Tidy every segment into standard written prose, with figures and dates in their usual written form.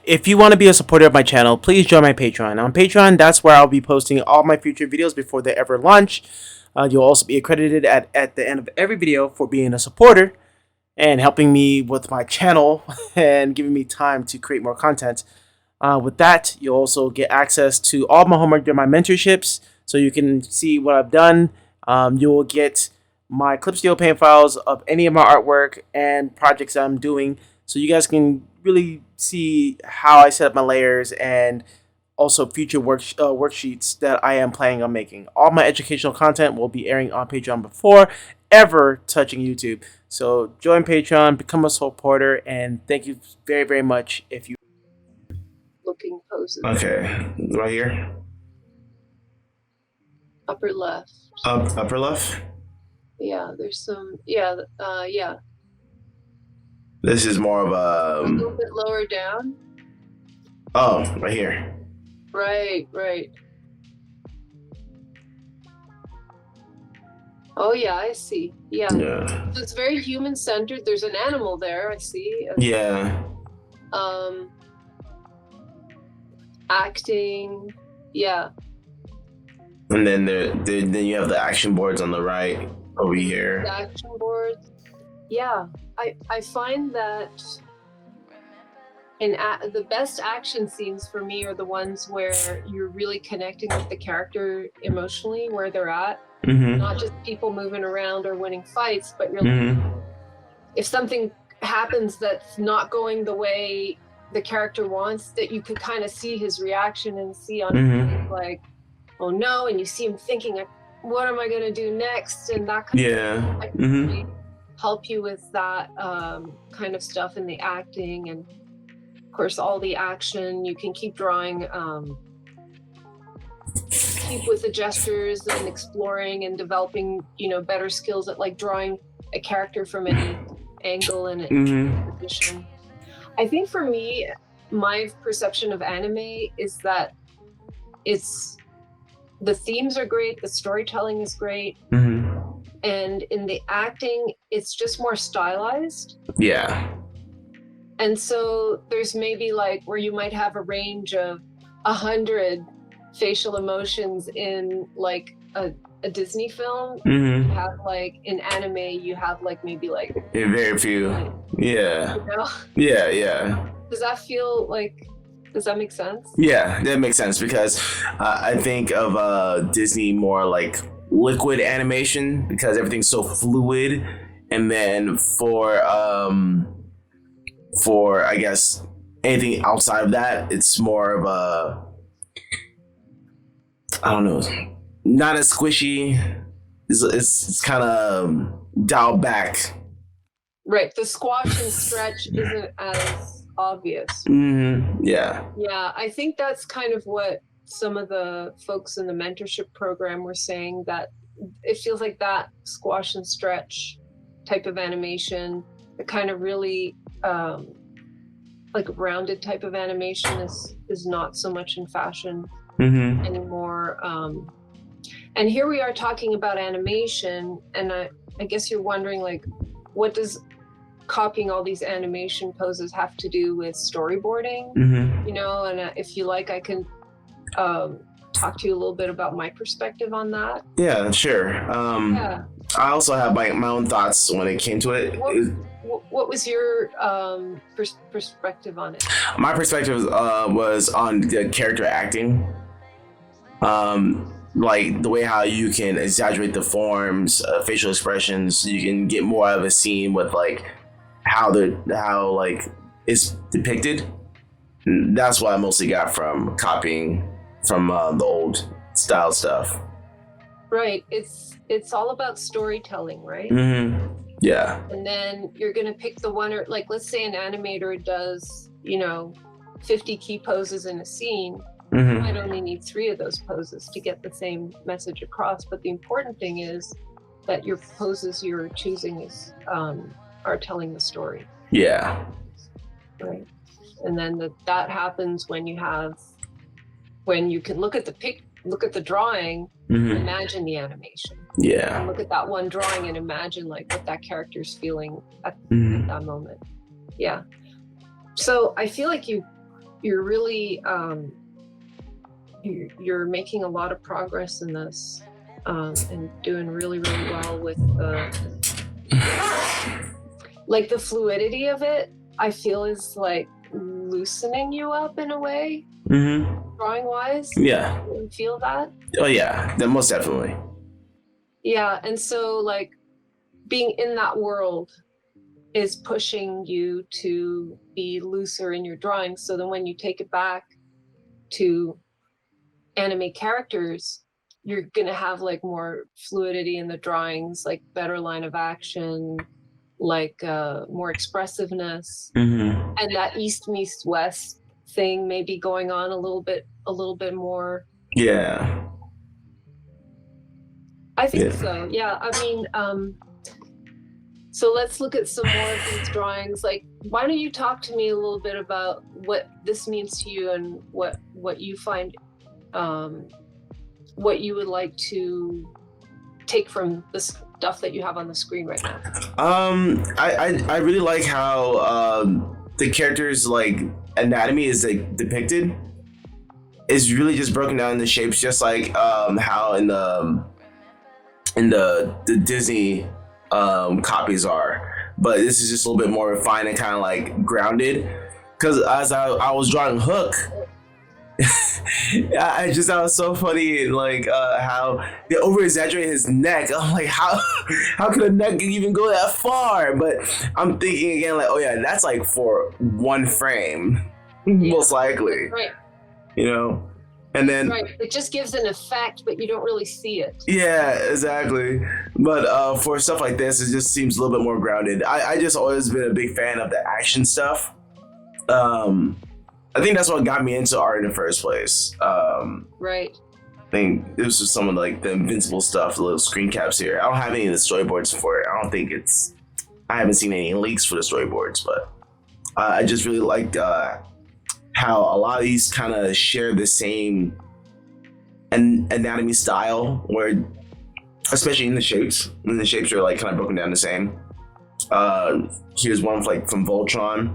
If you want to be a supporter of my channel, please join my Patreon. On Patreon, that's where I'll be posting all my future videos before they ever launch. You'll also be accredited at the end of every video for being a supporter and helping me with my channel and giving me time to create more content. With that, you'll also get access to all my homework during my mentorships, so you can see what I've done. You will get my clip studio paint files of any of my artwork and projects that I'm doing, so you guys can really see how I set up my layers and also future worksheets that I am planning on making. All my educational content will be airing on Patreon before ever touching YouTube. So join Patreon, become a supporter, and thank you very, very much if you looking poses. Okay, right here. Upper left. Upper left. Yeah, there's some. Yeah, yeah. This is more of A little bit lower down. Oh, right here. Right, right. Oh yeah, I see. Yeah. Yeah. So it's very human-centered. There's an animal there, I see. Yeah. Acting. Yeah. And then then you have the action boards on the right over here. The action boards. Yeah. I find that the best action scenes for me are the ones where you're really connecting with the character emotionally, where they're at. Mm-hmm. Not just people moving around or winning fights, but you're Mm-hmm. if something happens that's not going the way the character wants, that you can kind of see his reaction and see on his face, like, oh no, and you see him thinking, what am I going to do next? And that kind of really help you with that kind of stuff in the acting. And of course, all the action, you can keep drawing, keep with the gestures and exploring and developing, better skills at like drawing a character from any angle and position. I think for me, my perception of anime is that the themes are great, the storytelling is great, and in the acting, it's just more stylized. Yeah. And so there's maybe like where you might have a range of 100 facial emotions in like a Disney film. You have like in anime, you have like maybe like very few. Yeah. Yeah. Does that make sense? Yeah, that makes sense, because I think of Disney more like liquid animation, because everything's so fluid, and then for I guess anything outside of that, it's more of I don't know, not as squishy. It's kind of dialed back. Right, the squash and stretch isn't as obvious. Yeah. Yeah, I think that's kind of what some of the folks in the mentorship program were saying, that it feels like that squash and stretch type of animation, the kind of really like rounded type of animation is not so much in fashion anymore. And here we are talking about animation, and I guess you're wondering, like, what does copying all these animation poses have to do with storyboarding? And if you like, I can talk to you a little bit about my perspective on that. Yeah, sure. I also have my own thoughts when it came to it. What was your perspective on it? My perspective was on the character acting. Like the way how you can exaggerate the forms, facial expressions, you can get more out of a scene with like how like it's depicted. And that's what I mostly got from copying from the old style stuff. Right. It's all about storytelling, right? Yeah. And then you're gonna pick the one, or like, let's say an animator does 50 key poses in a scene. You might only need 3 of those poses to get the same message across. But the important thing is that your poses you're choosing are telling the story. Yeah. Right. And then that happens when you can look at the drawing, imagine the animation. Yeah. And look at that one drawing and imagine like what that character's feeling at that moment. Yeah. So I feel like you you're really you're making a lot of progress in this, and doing really, really well with like the fluidity of it. I feel is like loosening you up in a way, drawing wise. Yeah. You feel that? Oh yeah, then most definitely. Yeah, and so like being in that world is pushing you to be looser in your drawing, so then when you take it back to animate characters, you're gonna have like more fluidity in the drawings, like better line of action, like more expressiveness, and that east meets west thing may be going on a little bit more. Yeah. I think so. Yeah. I mean, so let's look at some more of these drawings. Like, why don't you talk to me a little bit about what this means to you and what you find, what you would like to take from the stuff that you have on the screen right now? I really like how the character's like anatomy is like depicted. It's really just broken down into shapes, just like how in the Disney copies are, but this is just a little bit more refined and kind of like grounded. Because as I was drawing Hook, I just thought it was so funny, like how they over exaggerate his neck. I'm like, how could a neck even go that far? But I'm thinking again, like, oh yeah, that's like for one frame, most likely, right? You know. And then it just gives an effect, but you don't really see it. Yeah, exactly. But for stuff like this, it just seems a little bit more grounded. I just always been a big fan of the action stuff. I think that's what got me into art in the first place. Right. I think this was some of like the Invincible stuff, the little screen caps here. I don't have any of the storyboards for it. I haven't seen any leaks for the storyboards, but I just really liked how a lot of these kind of share the same anatomy style, where especially in the shapes, when the shapes are like kind of broken down the same. Here's one like from Voltron.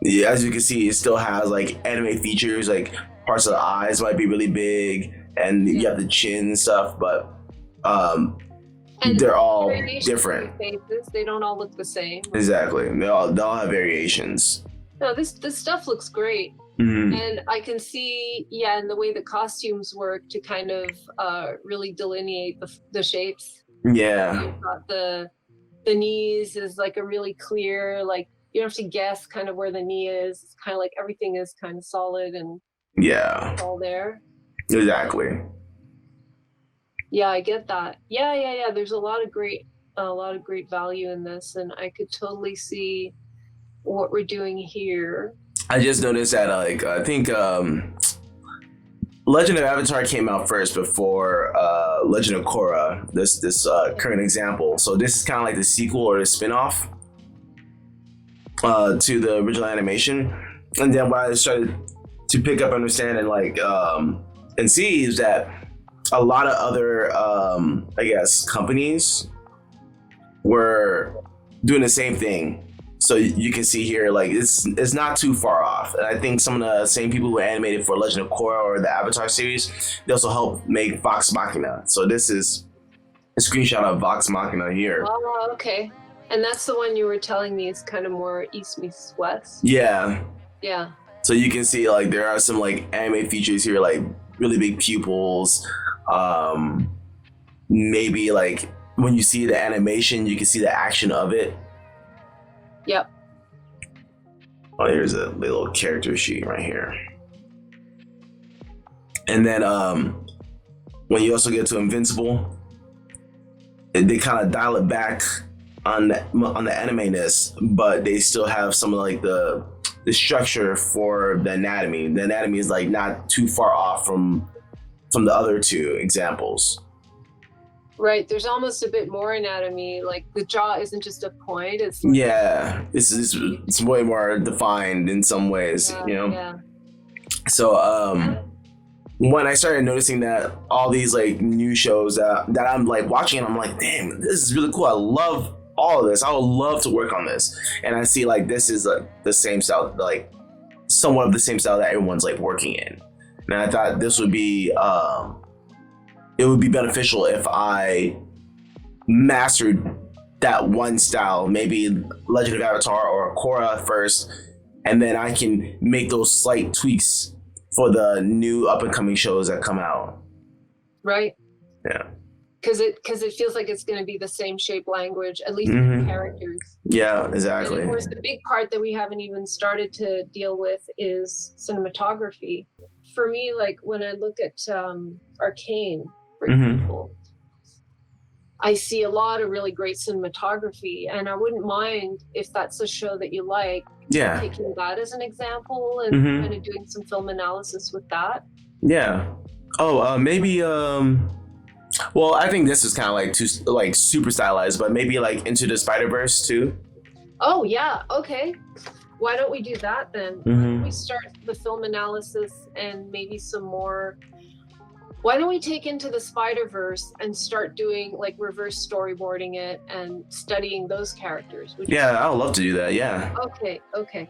Yeah, as you can see, it still has like anime features, like parts of the eyes might be really big, and you have the chin and stuff, but and they're all different. Faces, they don't all look the same. Exactly, they all have variations. No, this stuff looks great. And I can see, and the way the costumes work to kind of really delineate the shapes. Yeah. You've got the knees is like a really clear, like you don't have to guess kind of where the knee is. It's kind of like everything is kind of solid and all there. Exactly. Yeah, I get that. Yeah. There's a lot of great value in this, and I could totally see what we're doing here. I just noticed that I think Legend of Avatar came out first before Legend of Korra, this current example. So this is kind of like the sequel or the spin-off to the original animation. And then what I started to pick up, understand, and like and see is that a lot of other I guess companies were doing the same thing. So you can see here, like it's not too far off. And I think some of the same people who animated for Legend of Korra or the Avatar series, they also helped make Vox Machina. So this is a screenshot of Vox Machina here. Oh, okay. And that's the one you were telling me is kind of more east meets west. Yeah. Yeah. So you can see like there are some like anime features here, like really big pupils. Maybe like when you see the animation, you can see the action of it. Yep. Oh, here's a little character sheet right here. And then when you also get to Invincible, they kind of dial it back on the anime-ness, but they still have some of like the structure for the anatomy. The anatomy is like not too far off from the other two examples. Right, there's almost a bit more anatomy. Like the jaw isn't just a point. It's like, it's way more defined in some ways, you know. Yeah. So when I started noticing that all these like new shows that I'm like watching, and I'm like, damn, this is really cool. I love all of this. I would love to work on this. And I see like this is like the same style, like somewhat of the same style that everyone's like working in. And I thought this would be it would be beneficial if I mastered that one style, maybe Legend of Avatar or Korra first, and then I can make those slight tweaks for the new up and coming shows that come out. Right. Yeah. Because it feels like it's going to be the same shape language, at least with the characters. Yeah, exactly. And of course, the big part that we haven't even started to deal with is cinematography. For me, like when I look at Arcane, for example, I see a lot of really great cinematography, and I wouldn't mind if that's a show that you like, taking that as an example and kind of doing some film analysis with that. Yeah. Oh, maybe. Well, I think this is kind of like too like super stylized, but maybe like Into the Spider-Verse too. Oh yeah. Okay. Why don't we do that then? Why don't we start the film analysis and maybe some more. Why don't we take Into the Spider-Verse and start doing like reverse storyboarding it and studying those characters? Yeah, I would love to do that. Yeah. Okay.